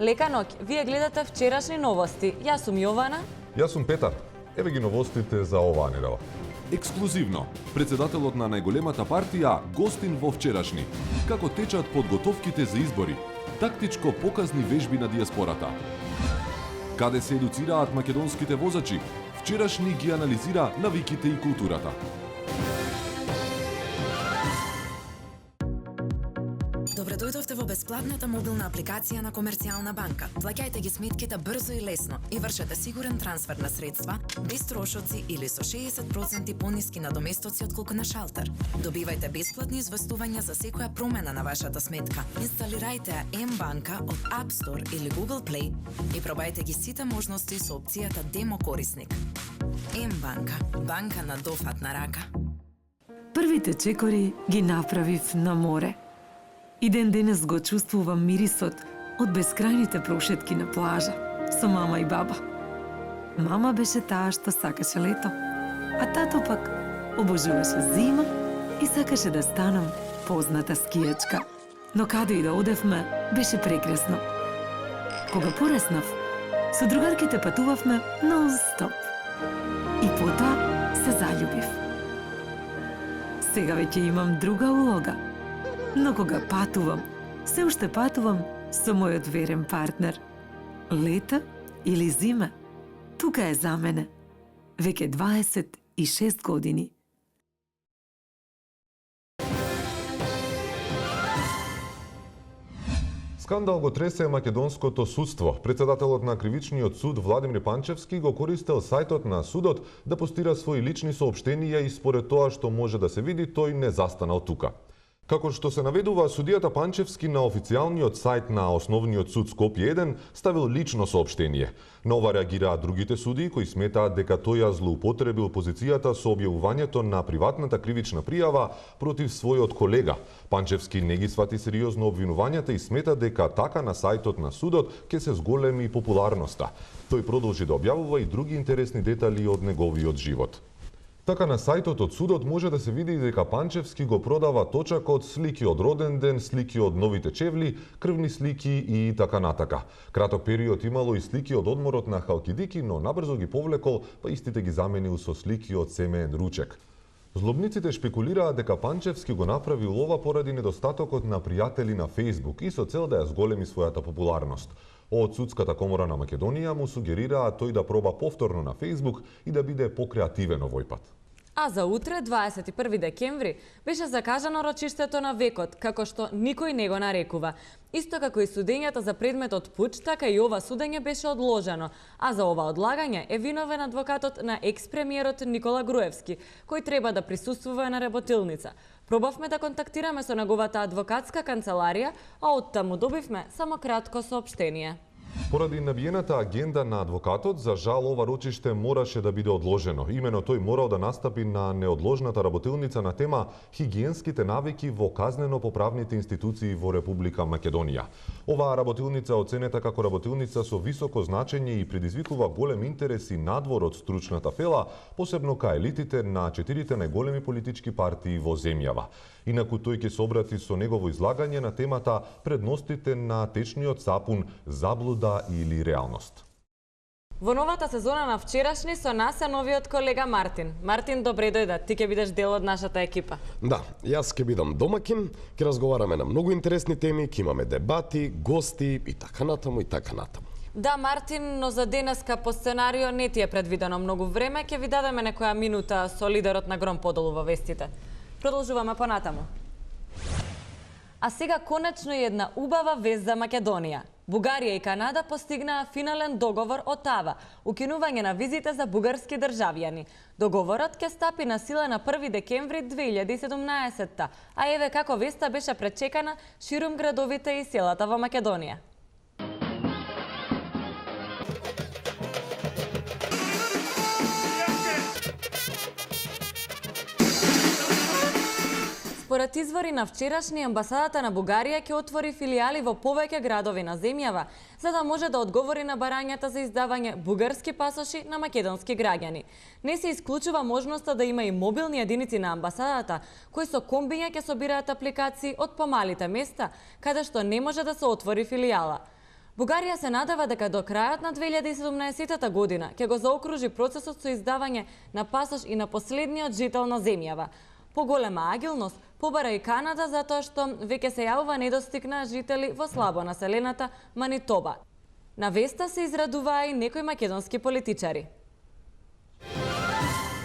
Лека ноќ, вие гледате вчерашни новости. Јас сум Јована. Јас сум Петар. Еве ги новостите за оваа недела. Ексклузивно, председателот на најголемата партија гостин во вчерашни. Како течат подготовките за избори? Тактичко показни вежби на диаспората. Каде се едуцираат македонските возачи? Вчерашни ги анализира навиките и културата. Добре дојдовте во бесплатната мобилна апликација на Комерцијална банка. Плаќајте ги сметките брзо и лесно и вршете сигурен трансфер на средства, без трошоци или со 60% пониски надоместоци отколку на шалтер. Добивајте бесплатни известувања за секоја промена на вашата сметка. Инсталирајте ја М-банка од App Store или Google Play и пробајте ги сите можности со опцијата Демо корисник. М-банка, банка на дофатна рака. Првите чекори ги направив на море. И ден денес го чувствувам мирисот од бескрајните прошетки на плажа со мама и баба. Мама беше таа што сакаше лето, а тато пак обожуваше зима и сакаше да станам позната скијачка. Но каде и да одевме, беше прекрасно. Кога пореснав, со другарките патувавме нон-стоп. И потоа се заљубив. Сега веќе имам друга улога. Но кога патувам, се уште патувам со мојот верен партнер. Лета или зима, тука е за мене. Веќе 26 години. Скандал го тресе македонското судство. Председателот на Кривичниот суд Владимир Панчевски го користел сајтот на судот да постира своји лични соопштенија и според тоа што може да се види, тој не застанал тука. Како што се наведува, судијата Панчевски на официјалниот сајт на Основниот суд Скопје 1 ставил лично соопштение. На ова реагираат другите судии кои сметаат дека тој ја злоупотребил позицијата со објавувањето на приватната кривична пријава против својот колега. Панчевски не ги свати сериозно обвинувањата и смета дека така на сајтот на судот ќе се зголеми популарноста. Тој продолжи да објавува и други интересни детали од неговиот живот. Така на сајтот од судот може да се види дека Панчевски го продава точакот, слики од роден ден, слики од новите чевли, крвни слики и така натака. Краток период имало и слики од одморот на Халкидики, но набрзо ги повлекол, па истите ги заменил со слики од семеен ручек. Злобниците шпекулираат дека Панчевски го направил ова поради недостатокот на пријатели на Facebook и со цел да ја зголеми својата популарност. Од Судската комора на Македонија му сугерираат тој да проба повторно на Facebook и да биде покреативен овој пат. А за утре, 21 декември, беше закажано рочиштето на векот, како што никој не го нарекува. Исто како и судењата за предметот пуч, така и ова судење беше одложено, а за ова одлагање е виновен адвокатот на екс-премиерот Никола Груевски, кој треба да присуствува на работилница. Пробавме да контактираме со неговата адвокатска канцеларија, а оттаму добивме само кратко соопштение. Поради набиената агенда на адвокатот, за жал ова рочиште мораше да биде одложено. Имено тој морал да настапи на неодложната работилница на тема хигиенските навики во казнено-поправните институции во Република Македонија. Оваа работилница оценета како работилница со високо значење и предизвикува голем интерес и надвор од стручната фела, посебно кај елитите на 4 најголеми политички партии во земјава. Инаку тој ќе се обрати со негово излагање на темата предностите на течниот сапун, заблуда или реалност. Во новата сезона на вчерашни со нас е новиот колега Мартин. Мартин, добре дојде, ти ќе бидеш дел од нашата екипа. Да, јас ќе бидам домакин, ќе разговараме на многу интересни теми, ќе имаме дебати, гости и така натаму и така натаму. Да, Мартин, но за денеска по сценарио не ти е предвидено многу време, ќе ви дадеме некоја минута со лидерот на Гром подолу во вестите. Продолжуваме понатаму. А сега конечно е една убава вест за Македонија. Бугарија и Канада постигнаа финален договор од ТАВА, укинување на визите за бугарски државјани. Договорот ќе стапи на сила на 1 декември 2017, а еве како веста беше пречекана ширум градовите и селата во Македонија. Според извори на вчерашни, амбасадата на Бугарија ќе отвори филијали во повеќе градови на земјава, за да може да одговори на барањата за издавање бугарски пасоши на македонски граѓани. Не се исклучува можноста да има и мобилни единици на амбасадата, кои со комбиња ќе собираат апликации од помалите места, каде што не може да се отвори филијала. Бугарија се надава дека до крајот на 2017 година ќе го заокружи процесот со издавање на пасош и на последниот жител на земјава. Поголема агилност побара и Канада затоа што веќе се јавува недостиг на жители во слабо населената Манитоба. На веста се израдуваа и некои македонски политичари.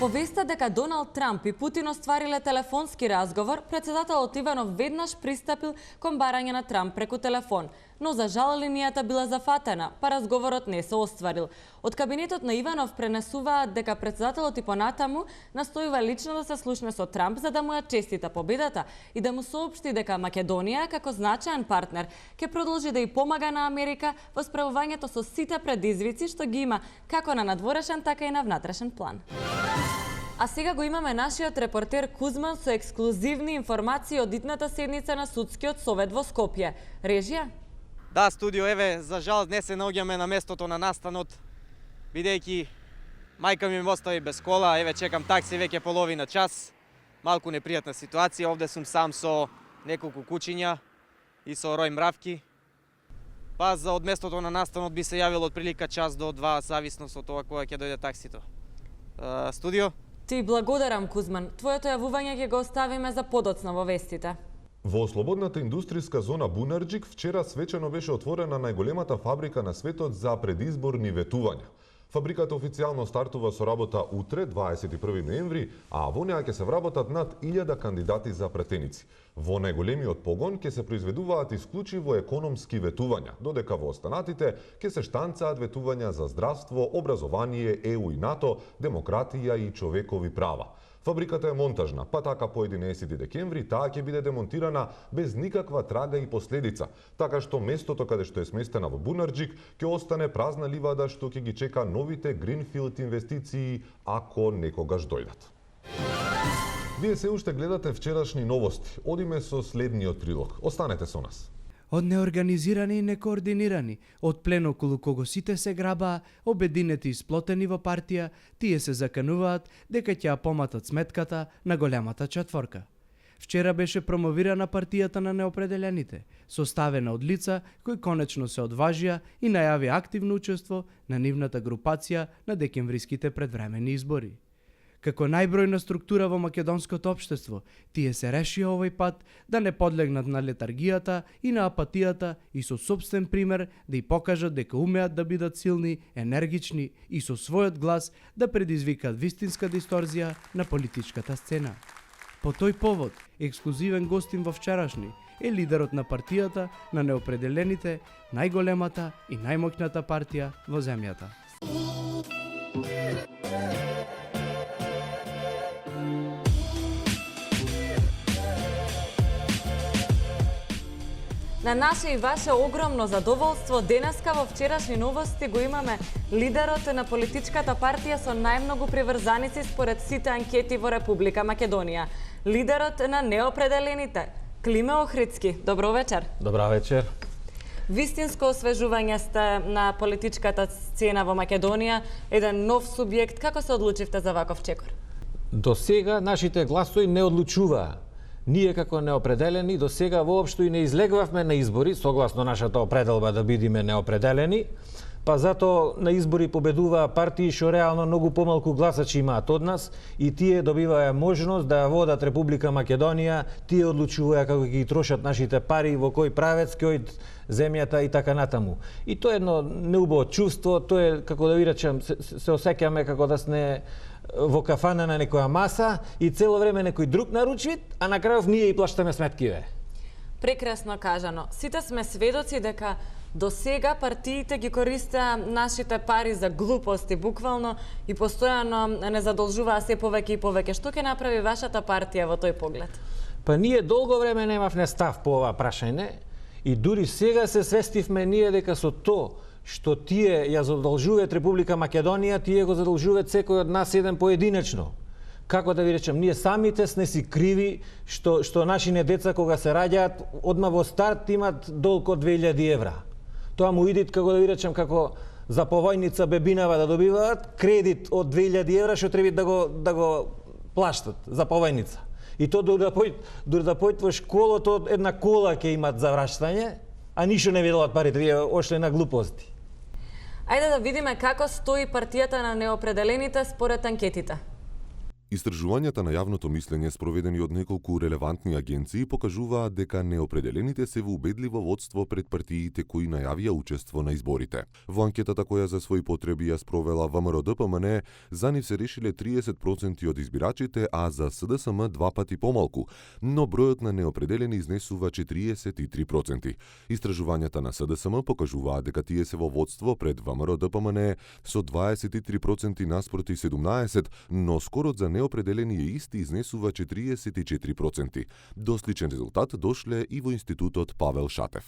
По веста дека Доналд Трамп и Путин оствариле телефонски разговор, председателот Иванов веднаш пристапил кон барање на Трамп преку телефон, но за жал линијата била зафатена, па разговорот не се остварил. Од кабинетот на Иванов пренесуваат дека председателот и понатаму настојува лично да се слушне со Трамп за да му ја честита победата и да му соопшти дека Македонија како значаен партнер ќе продолжи да и помага на Америка во справувањето со сите предизвици што ги има како на надворешен така и на внатрешен план. А сега го имаме нашиот репортер Кузман со ексклузивни информации од итната седница на Судскиот совет во Скопје. Режија? Да, студио, еве, за жал днес се наоѓаме на местото на настанот, бидејќи мајка ми ме остави без кола, еве чекам такси веќе половина час. Малку непријатна ситуација, овде сум сам со неколку кучиња и со рој мравки. Па за од местото на настанот би се јавило од прилика час до 2, зависно со тоа кога ќе дојде таксито. Студио? Ти благодарам, Кузман. Твоето јавување ќе го оставиме за подоцна во вестите. Во слободната индустријска зона Бунарџик вчера свечено беше отворена најголемата фабрика на светот за предизборни ветувања. Фабриката официјално стартува со работа утре, 21 ноември, а во неа ќе се вработат над 1000 кандидати за претеници. Во најголемиот погон ќе се произведуваат исклучиво економски ветувања, додека во останатите ќе се штанцаат ветувања за здравство, образование, ЕУ и НАТО, демократија и човекови права. Фабриката е монтажна, па така по 11 декември таа ќе биде демонтирана без никаква трага и последица, така што местото каде што е сместена во Бунарџик ќе остане празна ливада што ќе ги чека новите гринфилд инвестиции ако некогаш дојдат. Вие се уште гледате вчерашни новости. Одиме со следниот прилог. Останете со нас. Од неорганизирани и некоординирани, од плен околу кого сите се грабаа, обединети и сплотени во партија, тие се закануваат дека ќе ја поматат сметката на големата четворка. Вчера беше промовирана партијата на неопределените, составена од лица кои конечно се одважија и најави активно учество на нивната групација на декемвриските предвремени избори. Како најбројна структура во македонското општество, тие се решија овој пат да не подлегнат на летаргијата и на апатијата и со сопствен пример да и покажат дека умеат да бидат силни, енергични и со својот глас да предизвикат вистинска дисторзија на политичката сцена. По тој повод, ексклузивен гостин во вчерашни е лидерот на партијата на неопределените, најголемата и најмоќната партија во земјата. На наше и ваше огромно задоволство, денеска во вчерашни новости го имаме лидерот на политичката партија со најмногу приврзаници според сите анкети во Република Македонија. Лидерот на неопределените, Климе Охридски. Добро вечер. Добра вечер. Вистинско освежување сте на политичката сцена во Македонија, еден нов субјект. Како се одлучивте за ваков чекор? До сега нашите гласови не одлучуваа. Ние како неопределени до сега воопшто и не излегувавме на избори, согласно нашата определба да бидеме неопределени, па затоа на избори победуваа партии што реално многу помалку гласачи имаат од нас и тие добиваа можност да водат Република Македонија, тие одлучуваат како ги трошат нашите пари, во кој правец, кој земјата и така натаму. И тоа е едно неубаво чувство, тоа е како да ви речем се осеќаме како да сме во кафана на некоја маса и цело време некој друг наручи, а на крајов ние и плаштаме сметкиве. Прекрасно кажано. Сите сме сведоци дека до сега партиите ги користеа нашите пари за глупости, буквално, и постојано не задолжуваа се повеќе и повеќе. Што ќе направи вашата партија во тој поглед? Па ние долго време немавме став по ова прашање и дури сега се свестивме ние дека со тоа што тие ја задолжуваат Република Македонија, тие го задолжуваат секој од нас еден поединечно. Како да ви речем, ние самите сме си криви што нашите деца кога се раѓаат одма во старт имат долг од 2000 евра. Тоа му идит, како да ви речем, како за повојница бебинава да добиваат кредит од 2000 евра што треба да го плаштат за повојница. И тоа дури да појдат во школото една кола ќе имат за враќање, а ништо не видел од парите, вие ошле на глупости. Ајде да видиме како стои партијата на неопределените според анкетите. Истражувањата на јавното мислење спроведени од неколку релевантни агенции покажуваат дека неопределените се во убедливо водство пред партиите кои најавија учество на изборите. Во анкетата која за своји потреби ја спровела ВМРО-ДПМН, за нив се решиле 30% од избирачите, а за СДСМ 2 пати помалку, но бројот на неопределени изнесува 43%. Истражувањата на СДСМ покажуваат дека тие се во водство пред ВМРО-ДПМН со 23% наспроти 17%, но скорот за неопределени е исти изнесува 44%. До сличен резултат дошле и во Институтот Павел Шатев.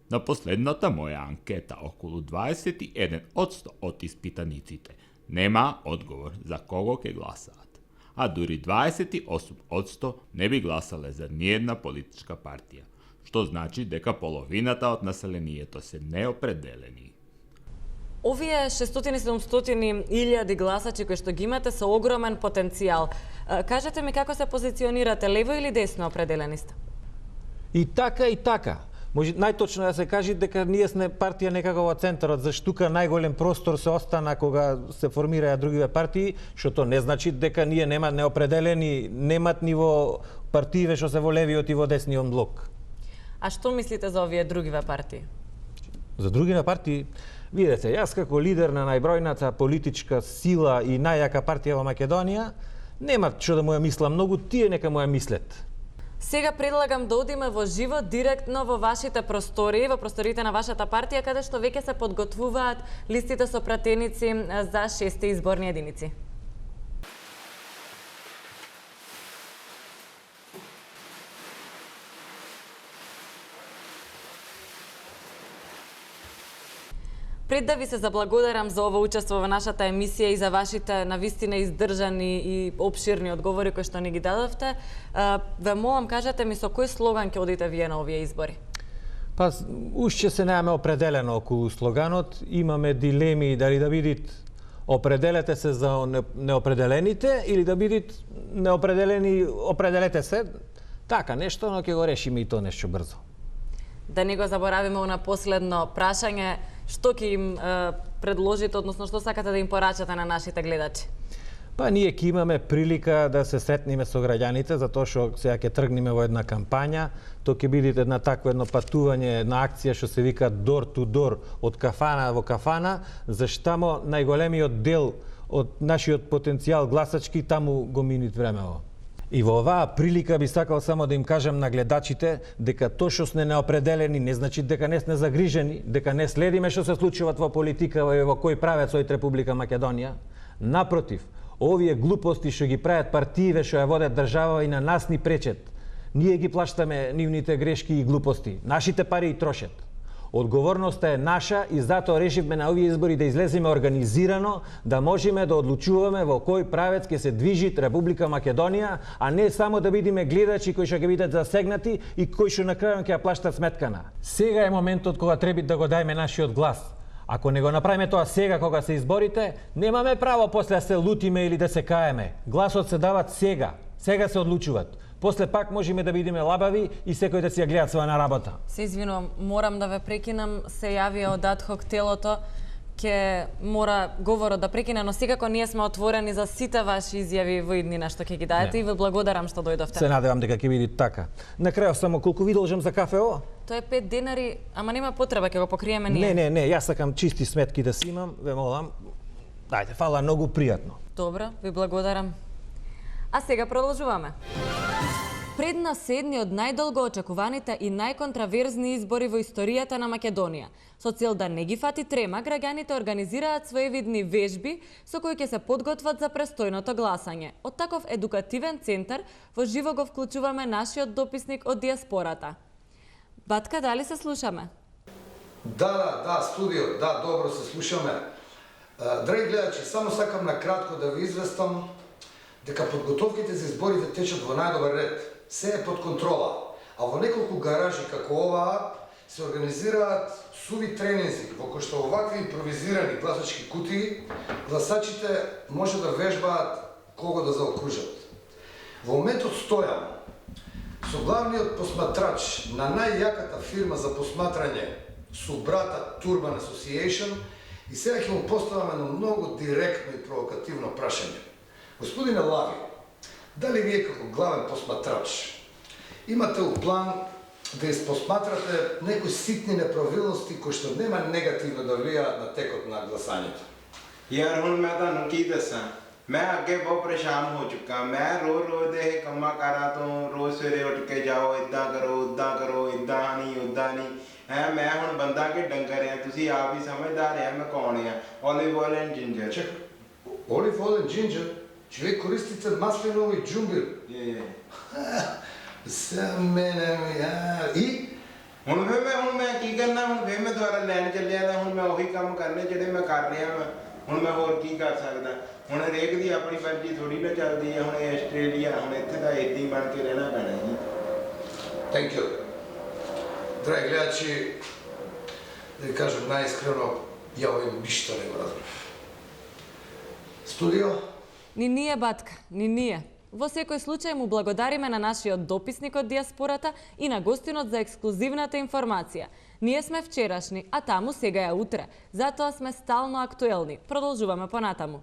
На последната моја анкета, околу 21% од испитаниците нема одговор за кого ќе гласаат, а дури 28% не би гласале за ниедна политичка партија, што значи дека половината од населението се неопределени. Овие 600-700 илјади гласачи кои што ги имате со огромен потенцијал. Кажете ми како се позиционирате, лево или десно определени сте? И така, и така. Може најточно да се каже дека ние сме партија некако во центарот, зашто тука најголем простор се остана кога се формираа другиве партии, што то не значи дека ние нема неопределени, немат ниво партииве што се во левиот и во десниот блок. А што мислите за овие другиве партии? За другиве партии, видете, јас како лидер на најбројната политичка сила и најјака партија во Македонија, нема што да му ја мислам многу, тие нека му ја мислет. Сега предлагам да одиме во живо директно во вашите простории, во просториите на вашата партија, каде што веќе се подготвуваат листите со пратеници за 6 изборни единици. Пред да ви се заблагодарам за ова учество во нашата емисија и за вашите навистина издржани и обширни одговори кои што ни ги дадовте, ве молам, кажете ми со кој слоган ќе одите вие на овие избори? Па, уште се немаме определено околу слоганот, имаме дилеми дали да бидат определете се за неопределените или да бидат неопределени, определете се, така нешто, но ќе го решиме и то нешто брзо. Да не го заборавиме на последно прашање, што ќе им предложите, односно што сакате да им порачате на нашите гледачи? Па ние ќе имаме прилика да се сретнеме со граѓаните, затоа што сега ќе тргнеме во една кампања, то ќе биде една такво едно патување, една акција што се вика door to door, од кафана во кафана, заштамо најголемиот дел од нашиот потенцијал гласачки таму го минит времево. И во оваа прилика би сакал само да им кажам на гледачите дека тоа што сме неопределени не значи дека не сме загрижени, дека не следиме што се случуваат во политика и во кој правец од Република Македонија. Напротив, овие глупости што ги прават партииве што ја водат држава и на нас ни пречат. Ние ги плаштаме нивните грешки и глупости. Нашите пари и трошат. Одговорноста е наша и затоа решивме на овие избори да излеземе организирано, да можеме да одлучуваме во кој правец ќе се движи Република Македонија, а не само да бидеме гледачи кои што ќе бидат засегнати и кои што на крајот ќе ја плаштат сметкана. Сега е моментот кога треба да го дајме нашиот глас. Ако не го направиме тоа сега кога се изборите, немаме право после да се лутиме или да се каеме. Гласот се дават сега. Сега се одлучуваат. После пак можеме да бидеме лабави и секој да си ја гледа своја работа. Се извинувам, морам да ве прекинам, се јавија од адхок телото, ќе мора говорот да прекине, но секако ние сме отворени за сите ваши изјави во иднина што ќе ги дадете и ве благодарам што дојдовте. Се надевам дека ќе биде така. На крај само колку ви должам за кафео? Тоа е 5 денари, ама нема потреба, ќе го покриеме ние. Не, јас сакам чисти сметки да си имам, ве молам. Дајте, фала, многу пријатно. Добро, ви благодарам. А сега продолжуваме. Пред нас се едни од најдолго очекуваните и најконтраверзни избори во историјата на Македонија. Со цел да не ги фати трема, граѓаните организираат своевидни вежби со кои ќе се подготват за престојното гласање. Од таков едукативен центар во живо го вклучуваме нашиот дописник од диаспората. Батка, дали се слушаме? Да, студио, да, добро се слушаме. Драги гледачи, само сакам на кратко да ви известам дека подготовките за изборите течат во најдобар ред. Се е под контрола, а во неколку гаражи како оваа се организираат суви тренинзи во кои што овакви импровизирани гласачки кутии гласачите може да вежбаат кого да заокружат. Во моментот стојам Со главниот посматрач на најјаката фирма за посматрање, Субрата Turban Association, и сега ќе му поставам едно многу директно и провокативно прашање. Господине Лави, дали вие како главен посматрач имате у план да испосматрате некои ситни неправилности кои што нема негативно да влијаат на текот на гласањето? यार हुण मैं ਤੁਹਾਨੂੰ ਕੀ ਦੱਸਾਂ मैं ਅੱਗੇ ਬਹੁਤ ਪਰੇਸ਼ਾਨ ਹੋ ਚੁੱਕਾ ਮੈਂ ਰੋਜ਼ ਦੇ ਇਹ ਕੰਮਾਂ ਕਾਰਾਂ ਤੋਂ ਰੋਜ਼ ਸਵੇਰੇ ਉੱਠ ਕੇ ਜਾਓ ਇਦਾਂ ਕਰੋ ਇਦਾਂ ਨਹੀਂ ਉਦਾਂ ਨਹੀਂ ਹੈ ਮੈਂ ਹੁਣ ਬੰਦਾ ਕਿ ਡੰਗਰ ਆ ਤੁਸੀਂ ਆਪ ਹੀ ਸਮਝਦਾਰ ਆ ਮੈਂ ਕੌਣ ਆ olive oil and ginger Чек, olive oil and ginger, че вие користите маслиново и джумбир. За мене и ਹੁਣ ਮੈਂ ਕੀ ਕਰਨਾ ਹੁਣ ਫੇਰ ਮੈਂ ਦੁਬਾਰਾ ਲੈਣ ਚੱਲਿਆ ਤਾਂ ਹੁਣ ਮੈਂ ਉਹੀ ਕੰਮ ਕਰਨੇ ਜਿਹੜੇ ਮੈਂ ਕਰ ਰਿਹਾ ਮੈਂ ਹੁਣ ਮੈਂ ਹੋਰ ਕੀ ਕਰ ਸਕਦਾ ਹੁਣ ਹਰੇਕ ਦੀ ਆਪਣੀ ਮਰਜ਼ੀ ਥੋੜੀ ਨਾ ਚੱਲਦੀ ਹੈ ਹੁਣ ਇਹ ਆਸਟ੍ਰੇਲੀਆ ਹੁਣ ਇੱਥੇ ਤਾਂ ਏਦਾਂ ਹੀ ਬਣ ਕੇ ਰਹਿਣਾ ਪੈਣਾ ਜੀ Thank you. Драги гледачи, да ви кажем најискрено, ја овим ништо не го разбрав. Студио? Ни ние, батка, ни ние. Во секој случај му благодариме на нашиот дописник од диаспората и на гостинот за ексклузивната информација. Ние сме вчерашни, а таму сега е утре. Затоа сме стално актуелни. Продолжуваме понатаму.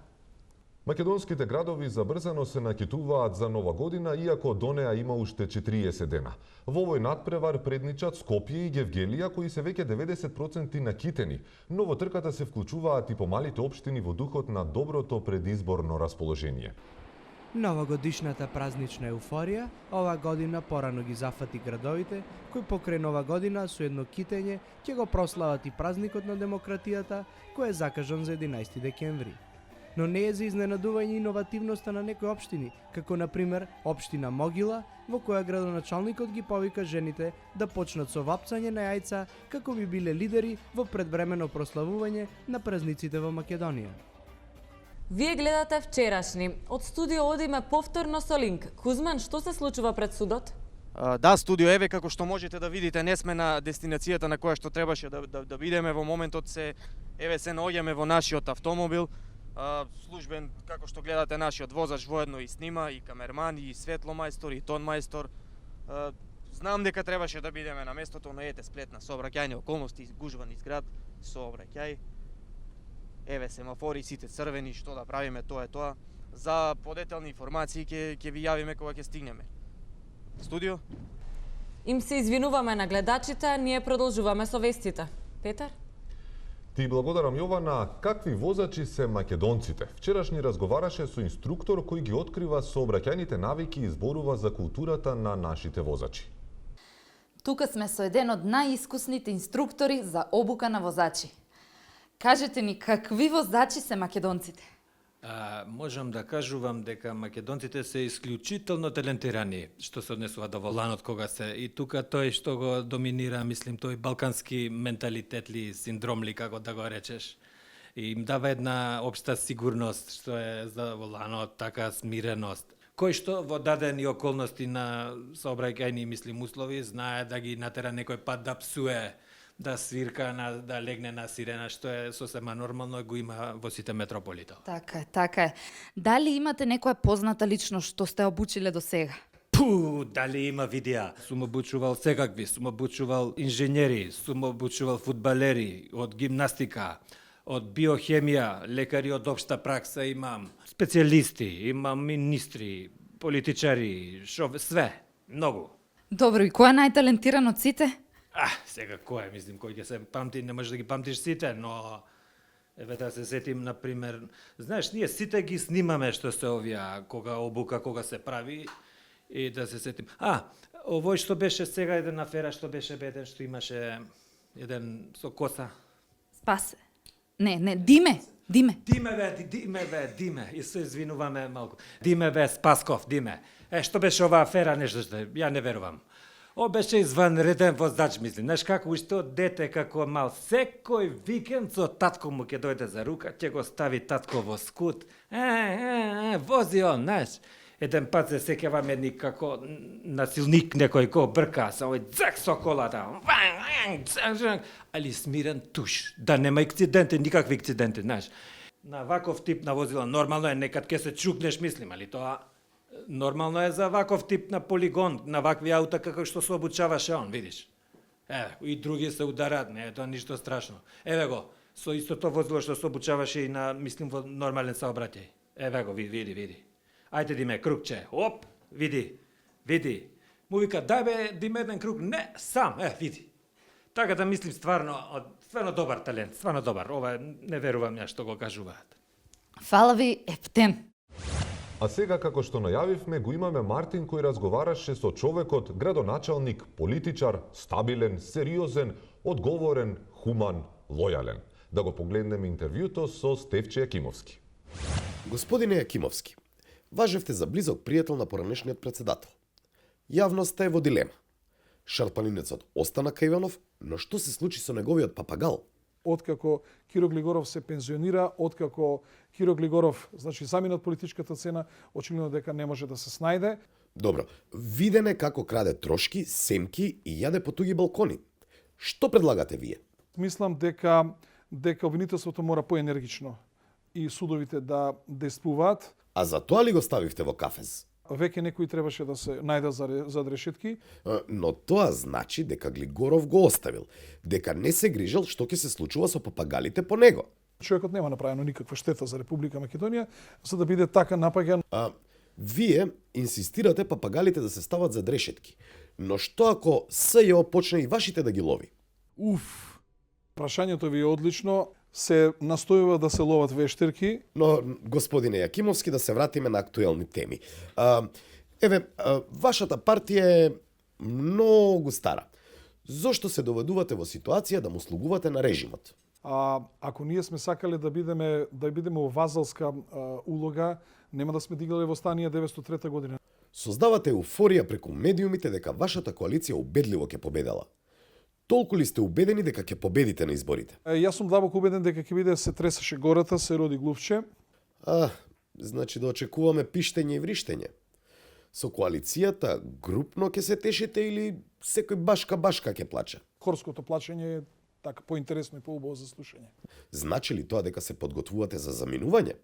Македонските градови забрзано се накитуваат за Нова година, иако до неа има уште 40 дена. Во овој надпревар предничат Скопје и Гевгелија, кои се веќе 90% накитени, но во трката се вклучуваат и помалите општини во духот на доброто предизборно расположение. Новогодишната празнична еуфорија ова година порано ги зафати градовите, кои покрај Нова година со едно китење ќе го прослават и празникот на демократијата, кој е закажан за 11 декември. Но не е за изненадување иновативноста на некои општини, како на пример општина Могила, во која градоначалникот ги повика жените да почнат со вапцање на јајца како би биле лидери во предвремено прославување на празниците во Македонија. Вие гледате вчерашни. Од студио одиме повторно со линк. Кузман, што се случува пред судот? Да, студио еве како што можете да видите, не сме на дестинацијата на која што требаше да бидеме во моментот се наоѓаме во нашиот автомобил. Службен, како што гледате, нашиот возач воедно и снима, и камерман, и светломајстор, и тонмајстор. Знам дека требаше да бидеме на местото, но ете сплетна сообраќајни околности, гужван изград, сообраќај. Еве семафори, сите црвени, што да правиме, тоа е тоа. За подетелни информации ќе ви јавиме кога ќе стигнеме. Студио? Им се извинуваме на гледачите, ние продолжуваме со вестите. Петар? Ти благодарам, Јована. Какви возачи се македонците? Вчерашни разговараше со инструктор кој ги открива сообраќајните навики и зборува за културата на нашите возачи. Тука сме со еден од најискусните инструктори за обука на возачи. Кажете ни, какви возачи се македонците? Можам да кажувам дека македонците се исклучително талентирани, што се однесува до воланот кога се. И тука тој што го доминира, мислим, тој балкански менталитет ли, синдром ли, како да го речеш. И им дава една општа сигурност, што е за воланот, така смиреност. Кој што во дадени околности на сообраќајни, мислим, услови, знае да ги натера некој пат да псуе, да свирка, да легне на сирена, што е сосема нормално, го има во сите метрополите. Така е. Дали имате некоја позната личност што сте обучиле до сега? Дали има видеа? Сум обучувал секакви, сум обучувал инженери, сум обучувал фудбалери, од гимнастика, од биохемија, лекари од општа пракса имам, специјалисти, имам министри, политичари, све, многу. Добро, и кој е најталентиран од сите? Сега кој е, мислим, кој ќе се памти, не можеш да ги памтиш сите, но еве да се сетим, например, знаеш, ние сите ги снимаме што се овие, кога обука, кога се прави, и да се сетим. Овој што беше сега еден афера, што беше беден, што имаше еден со коса. Спасе. Не, Диме. Диме, и се извинуваме малку. Диме бе Спасков, Диме. Што беше ова афера, нешто што ја не верувам. Беше изванреден возач, мислим. Знаеш како уште од дете, како мал, секој викенд со татко му ќе дојде за рука, ќе го стави татко во скут. Вози он, знаеш. Еден пат се сеќавам едни како насилник некој кој брка, само дзак со колата. Али смирен туш, да нема акциденти, никакви акциденти, знаеш. На ваков тип на возила нормално е некад ќе се чукнеш, мислим, али тоа Нормално е за ваков тип на полигон, на вакви аута како што се обучаваше он, видиш. Еве, и други се ударат, не е тоа ништо страшно. Еве го, со истото возило што се обучаваше и на, мислим, во нормален саобраќај. Еве го, види. Ајде диме крукче, оп, види. Му вика, дај бе, диме еден круг, не, сам, види. Така да мислим стварно добар талент, стварно добар. Ова не верувам ја што го кажуваат. Фала ви, ептен. А сега, како што најавивме, го имаме Мартин кој разговараше со човекот, градоначалник, политичар, стабилен, сериозен, одговорен, хуман, лојален. Да го погледнеме интервјуто со Стефче Јакимовски. Господине Јакимовски, важевте за близок пријател на поранешниот председател. Јавноста е во дилема. Шарпанинецот остана кај Иванов, но што се случи со неговиот папагал? Откако Киро Глигоров се пензионира, откако Киро Глигоров, значи замина од политичката сцена, очигледно дека не може да се снајде. Добро, виден е како краде трошки, семки и јаде по туги балкони. Што предлагате вие? Мислам дека обвинителството мора поенергично и судовите да деспуваат. А за тоа ли го ставивте во кафез? Веќе некои требаше да се најдат зад решетки. Но тоа значи дека Глигоров го оставил, дека не се грижал што ќе се случува со папагалите по него. Човекот нема направено никаква штета за Република Македонија, за да биде така напаѓан. Вие инсистирате папагалите да се стават зад решетки. Но што ако СЈО почне и вашите да ги лови? Прашањето ви е одлично. Се настојува да се ловат вештерки. Но, господине Јакимовски, да се вратиме на актуелни теми. Вашата партија е многу стара. Зошто се доведувате во ситуација да му слугувате на режимот? Ако ние сме сакале да бидеме во вазалска улога, нема да сме дигнале восстание 903 година. Создавате еуфорија преку медиумите дека вашата коалиција убедливо ќе победела. Толку ли сте убедени дека ќе победите на изборите? Јас сум длабоко убеден дека ќе биде се тресеше гората, се роди глувче. Значи да очекуваме пиштење и вриштење. Со коалицијата групно ќе се тешите или секој башка ќе плаче? Хорското плачење е така поинтересно и поубаво за слушање. Значи ли тоа дека се подготвувате за заминување?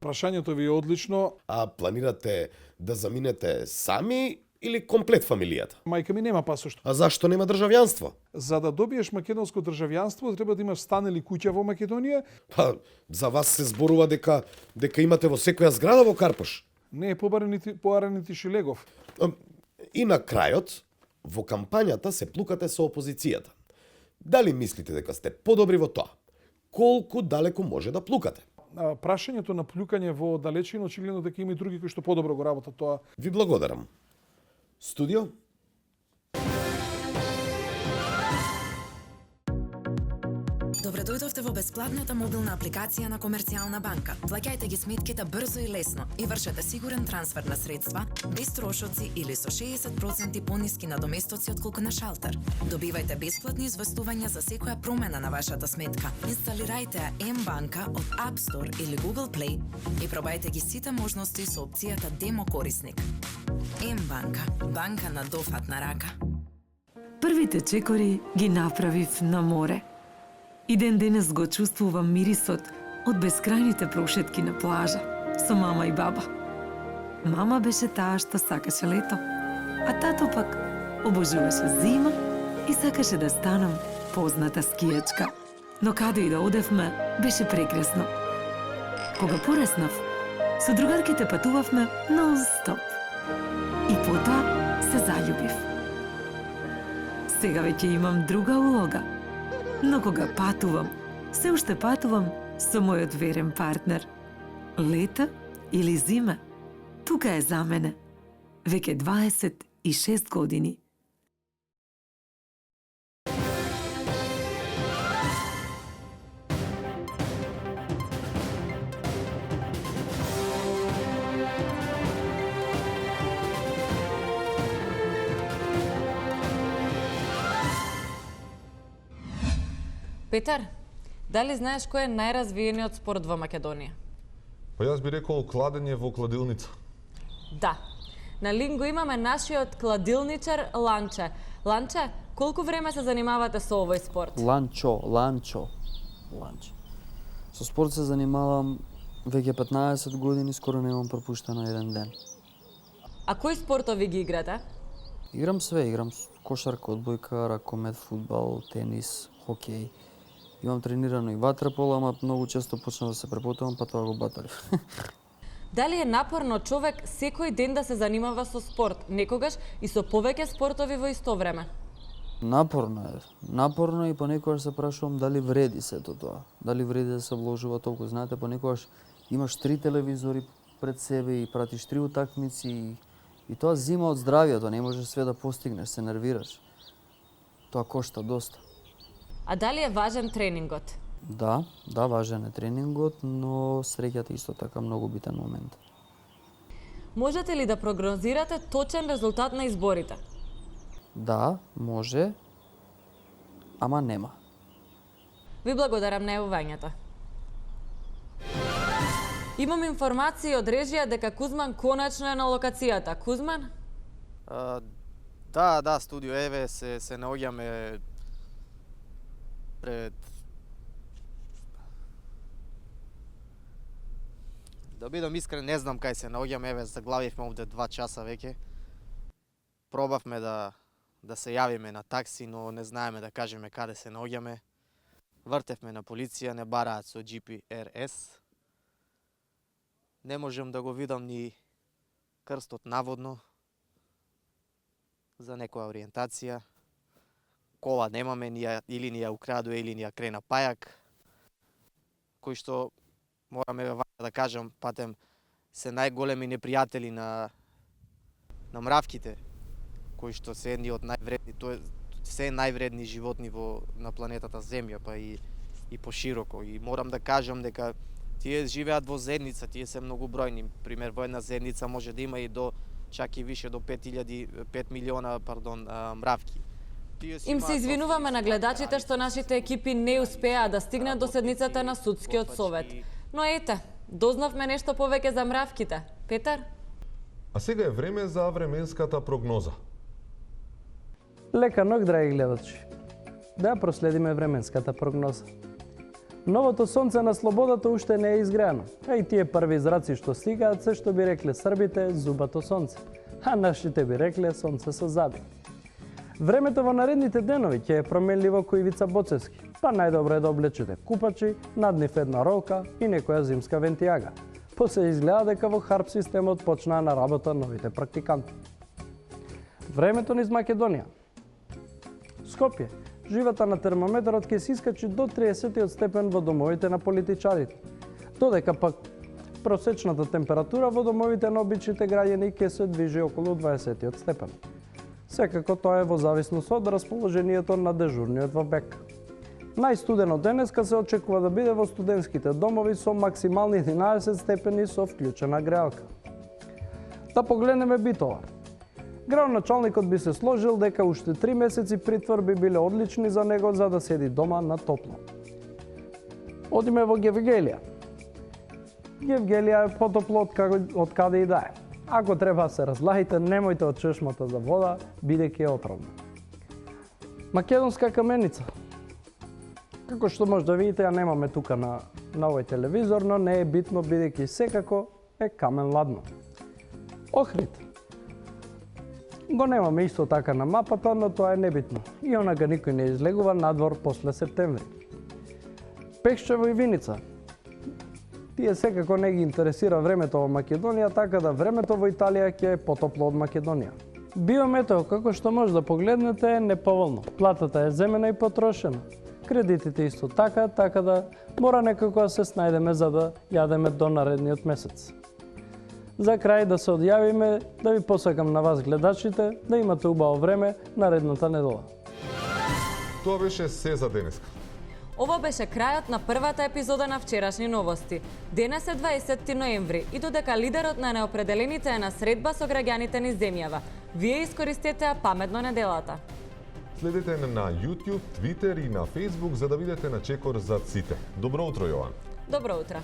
Прашањето ви е одлично. А планирате да заминете сами или комплет фамилијата? Мајка ми нема пасошт. А зашто нема државјанство? За да добиеш македонско државјанство, треба да имаш стан или куќа во Македонија. За вас се зборува дека имате во секоја зграда во Карпош. Не е поарен нити Шилегов. И на крајот, во кампањата се плукате со опозицијата. Дали мислите дека сте подобри во тоа? Колку далеку може да плукате? Прашањето на плюкање во далечина, очигледно дека има и други кои што подобро го работат тоа. Ви благодарам. Студио? Добре дојдовте во бесплатната мобилна апликација на Комерцијална банка. Плаќајте ги сметките брзо и лесно и вршете сигурен трансфер на средства, без трошоци или со 60% пониски надоместоци отколку на шалтер. Добивајте бесплатни известувања за секоја промена на вашата сметка. Инсталирајте ја М-банка од App Store или Google Play и пробајте ги сите можности со опцијата Демо корисник. М-банка, банка на дофатна рака. Првите чекори ги направив на море. И ден денес го чувствувам мирисот од бескрајните прошетки на плажа со мама и баба. Мама беше таа што сакаше лето, а тато пак обожуваше зима и сакаше да станам позната скијачка. Но каде и да одевме, беше прекрасно. Кога пораснав, со другарките патувавме нон-стоп. И потоа се заљубив. Сега веќе имам друга улога. Но кога патувам, се уште патувам со мојот верен партнер. Лета или зима, тука е за мене. Веќе 26 години. Петар, дали знаеш кој е најразвиениот спорт во Македонија? Па јас би рекол кладење во кладилница. Да. На Линго имаме нашиот кладилничар Ланче. Ланче, колку време се занимавате со овој спорт? Ланчо. Со спорт се занимавам Веќе 15 години скоро немам пропуштено еден ден. А кои спортови ги играте? Играм све, играм кошарка, одбојка, ракомет, фудбал, тенис, хокеј. Имам тренирано и ватреполо, ама многу често почнав да се препотувам, па тоа го баталив. Дали е напорно човек секој ден да се занимава со спорт, некогаш и со повеќе спортови во исто време? Напорно е. Напорно и понекогаш се прашувам дали вреди сето тоа. Дали вреди да се вложува толку. Знаете, понекогаш имаш 3 телевизори пред себе и пратиш 3 утакмици и тоа зима од здравието, не можеш све да постигнеш, се нервираш. Тоа кошта доста. А дали е важен тренингот? Да, важен е тренингот, но среќата исто така многу битен момент. Можете ли да прогнозирате точен резултат на изборите? Да, може, ама нема. Ви благодарам на јавувањето. Имам информации од режија дека Кузман конечно е на локацијата. Кузман? Да, студио Еве се наоѓаме пред... Да бидам искрен, не знам кај се наоѓаме, еве заглавивме овде 2 часа веќе. Пробавме да се јавиме на такси, но не знаеме да кажеме каде се наоѓаме. Вртевме на полиција, не бараат со GPRS. Не можам да го видам ни крстот наводно за некоја ориентација. Кола немаме, или ни ја украдуе, или ни ја крена пајак, кој што, мораме да кажам, патем, се најголеми непријатели на мравките, кои што се едни од највредни, се највредни животни на планетата Земја, па и пошироко. И морам да кажам дека тие живеат во заедница, тие се многу бројни. Пример, во една заедница може да има и чак и више до 5 милиона мравки. Им се извинуваме на гледачите што нашите екипи не успеа да стигнат до седницата на Судскиот совет. Но ете, дознавме нешто повеќе за мравките. Петар? А сега е време за временската прогноза. Лека ног, драги гледачи. Да проследиме временската прогноза. Новото сонце на слободата уште не е изгреано, а и тие први зраци што стигаат се што би рекле србите зубато сонце, а нашите би рекле сонце со заби. Времето во наредните денови ќе е променливо кој Ивица Боцевски, па најдобро е да облечете купачи, наднив една ролка и некоја зимска вентијага. После изгледа дека во харп системот почнаа на работа новите практиканти. Времето низ Македонија. Скопје. Живата на термометарот ќе се искачи до 30 степен во домовите на политичарите. Додека пак просечната температура во домовите на обичните граѓани ќе се движи околу 20 степен. Секако тоа е во зависност од расположението на дежурниот во БЕК. Најстудено денеска се очекува да биде во студентските домови со максимални 11 степени со вклучена греалка. Да погледнеме Битола. Градоначалникот би се сложил дека уште 3 месеци притвор би биле одлични за него за да седи дома на топло. Одиме во Гевгелија. Гевгелија е потопло од каде и да е. Ако треба се разлаите, немојте од чешмата за вода, бидејќи е отровна. Македонска каменица. Како што може да видите, ја немаме тука на овој телевизор, но не е битно бидејќи секако е камен ладно. Охрид. Го немаме исто така на мапата, но тоа е небитно. И онака никој не излегува надвор после септември. Пешчево и Виница. Тие секако не ги интересира времето во Македонија, така да времето во Италија ќе е потопло од Македонија. Биометео, како што може да погледнете, е неповолно. Платата е земена и потрошена. Кредитите исто така да мора некако да се снајдеме за да јадеме до наредниот месец. За крај да се одјавиме, да ви посакам на вас гледачите, да имате убаво време наредната недела. Тоа беше се за денеска. Ова беше крајот на првата епизода на вчерашни новости. Денес е 20 ноември и додека лидерот на неопределените е на средба со граѓаните низ земјава. Вие искористете ја паметно неделата. Следете на YouTube, Twitter и на Facebook за да видите на чекор за сите. Добро утро, Јован. Добро утро.